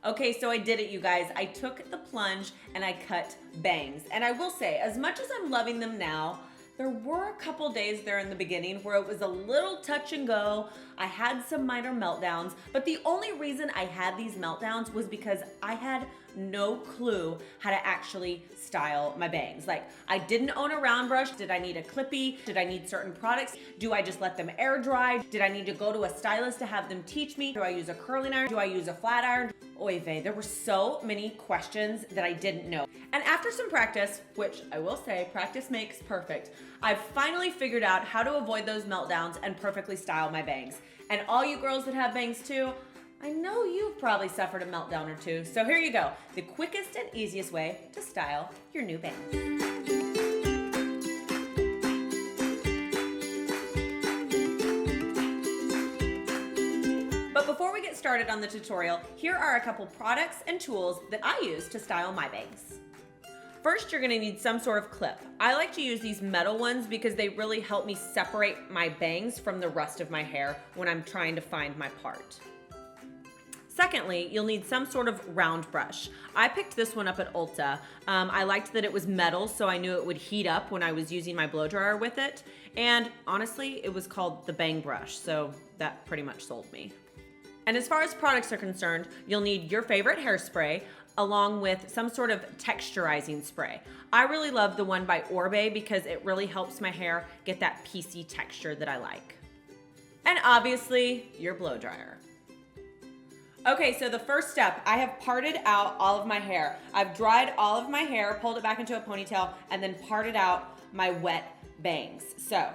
Okay, so I did it, you guys. I took the plunge and I cut bangs. And I will say, as much as I'm loving them now, there were a couple days there in the beginning where it was a little touch and go. I had some minor meltdowns, but the only reason I had these meltdowns was because I had no clue how to actually style my bangs. Like, I didn't own a round brush. Did I need a clippy? Did I need certain products? Do I just let them air dry? Did I need to go to a stylist to have them teach me? Do I use a curling iron? Do I use a flat iron? Oy vey, there were so many questions that I didn't know. And after some practice, which I will say, practice makes perfect, I've finally figured out how to avoid those meltdowns and perfectly style my bangs. And all you girls that have bangs too, I know you've probably suffered a meltdown or two. So here you go, the quickest and easiest way to style your new bangs. But before we get started on the tutorial, here are a couple products and tools that I use to style my bangs. First, you're gonna need some sort of clip. I like to use these metal ones because they really help me separate my bangs from the rest of my hair when I'm trying to find my part. Secondly, you'll need some sort of round brush. I picked this one up at Ulta. I liked that it was metal, so I knew it would heat up when I was using my blow dryer with it. And honestly, it was called the Bang Brush, so that pretty much sold me. And as far as products are concerned, you'll need your favorite hairspray along with some sort of texturizing spray. I really love the one by Orbe because it really helps my hair get that piecey texture that I like. And obviously, your blow dryer. Okay, so the first step, I have parted out all of my hair. I've dried all of my hair, pulled it back into a ponytail, and then parted out my wet bangs. So,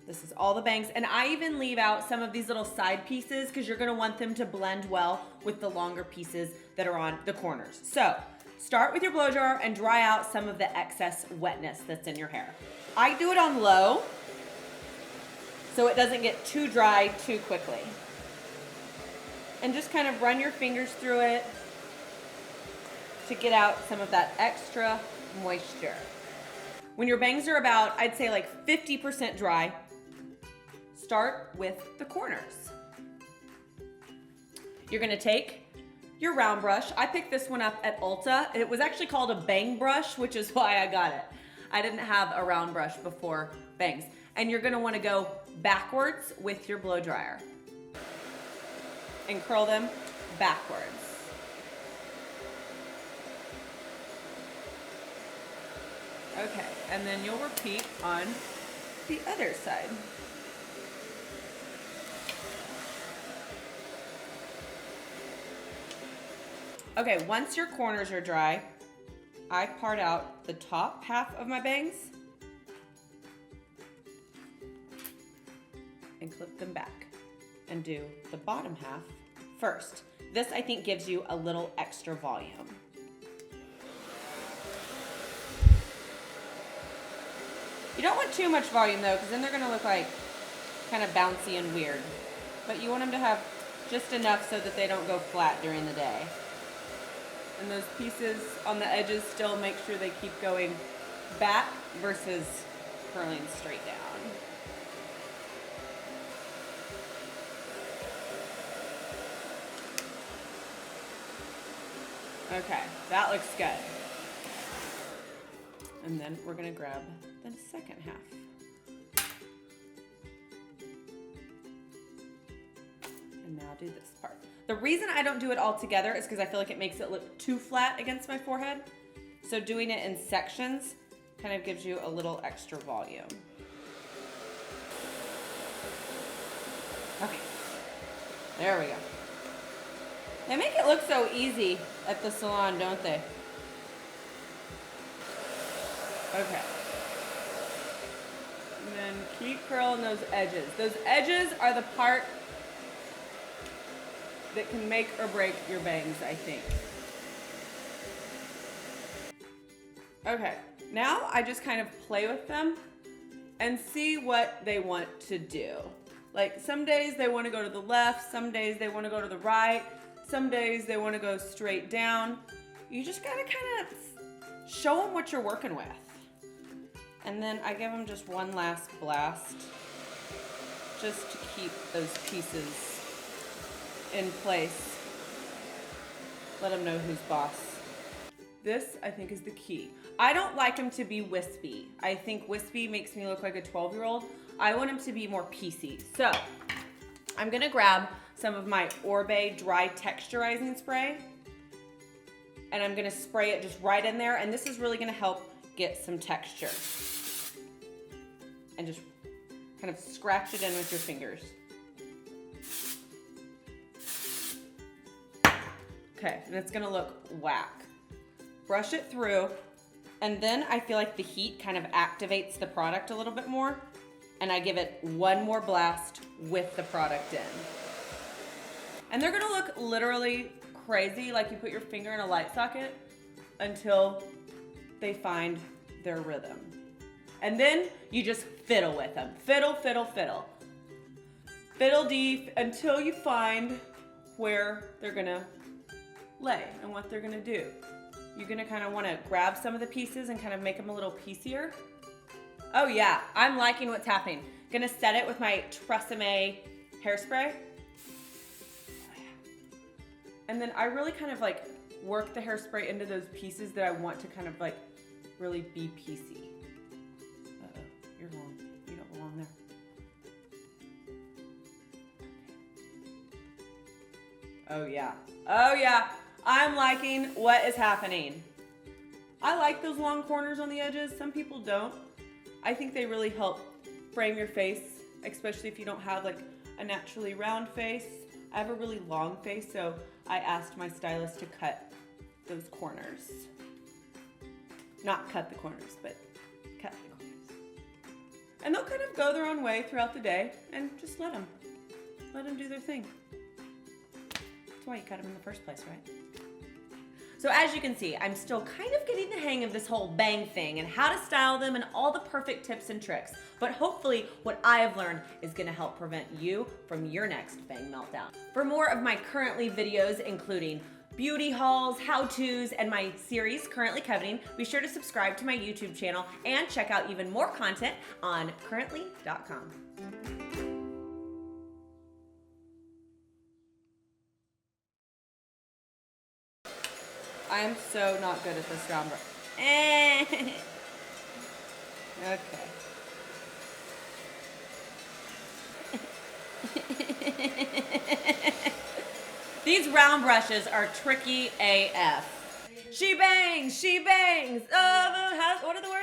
this is all the bangs, and I even leave out some of these little side pieces because you're gonna want them to blend well with the longer pieces that are on the corners. So, start with your blow dryer and dry out some of the excess wetness that's in your hair. I do it on low, so it doesn't get too dry too quickly. And just kind of run your fingers through it to get out some of that extra moisture. When your bangs are about, I'd say like 50% dry, start with the corners. You're gonna take your round brush. I picked this one up at Ulta. It was actually called a bang brush, which is why I got it. I didn't have a round brush before bangs. And you're gonna wanna go backwards with your blow dryer and curl them backwards. Okay, and then you'll repeat on the other side. Okay, once your corners are dry, I part out the top half of my bangs and clip them back and do the bottom half first. This, I think, gives you a little extra volume. You don't want too much volume though, because then they're gonna look like kind of bouncy and weird. But you want them to have just enough so that they don't go flat during the day. And those pieces on the edges still make sure they keep going back versus curling straight down. Okay, that looks good. And then we're gonna grab the second half. And now do this part. The reason I don't do it all together is because I feel like it makes it look too flat against my forehead. So doing it in sections kind of gives you a little extra volume. Okay, there we go. They make it look so easy at the salon, don't they? Okay. And then keep curling those edges. Those edges are the part that can make or break your bangs, I think. Okay, now I just kind of play with them and see what they want to do. Like some days they want to go to the left, some days they want to go to the right, some days they want to go straight down. You just gotta kind of show them what you're working with. And then I give them just one last blast just to keep those pieces in place. Let them know who's boss. This, I think, is the key. I don't like them to be wispy. I think wispy makes me look like a 12-year-old. I want them to be more piecey. So, I'm gonna grab some of my Orbe dry texturizing spray, and I'm gonna spray it just right in there, and this is really gonna help get some texture. And just kind of scratch it in with your fingers. Okay, and it's gonna look whack. Brush it through, and then I feel like the heat kind of activates the product a little bit more, and I give it one more blast with the product in. And they're gonna look literally crazy, like you put your finger in a light socket, until they find their rhythm. And then you just fiddle with them. Fiddle, fiddle, fiddle. Fiddle deep until you find where they're gonna lay and what they're gonna do. You're gonna kind of wanna grab some of the pieces and kind of make them a little piecier. Oh yeah, I'm liking what's happening. Gonna set it with my Tresemme hairspray. And then I really kind of like work the hairspray into those pieces that I want to kind of like really be piecey. Uh-oh, you're wrong. You don't belong there. Oh yeah. Oh yeah. I'm liking what is happening. I like those long corners on the edges. Some people don't. I think they really help frame your face, especially if you don't have like a naturally round face. I have a really long face, so I asked my stylist to cut those corners. Not cut the corners, but cut the corners. And they'll kind of go their own way throughout the day, and just let them do their thing. That's why you cut them in the first place, right? So as you can see, I'm still kind of getting the hang of this whole bang thing and how to style them and all the perfect tips and tricks. But hopefully what I have learned is gonna help prevent you from your next bang meltdown. For more of my currently videos, including beauty hauls, how-tos, and my series, Currently Coveting, be sure to subscribe to my YouTube channel and check out even more content on currently.com. I'm so not good at this round brush. Okay. These round brushes are tricky AF. She bangs, she bangs. What are the words?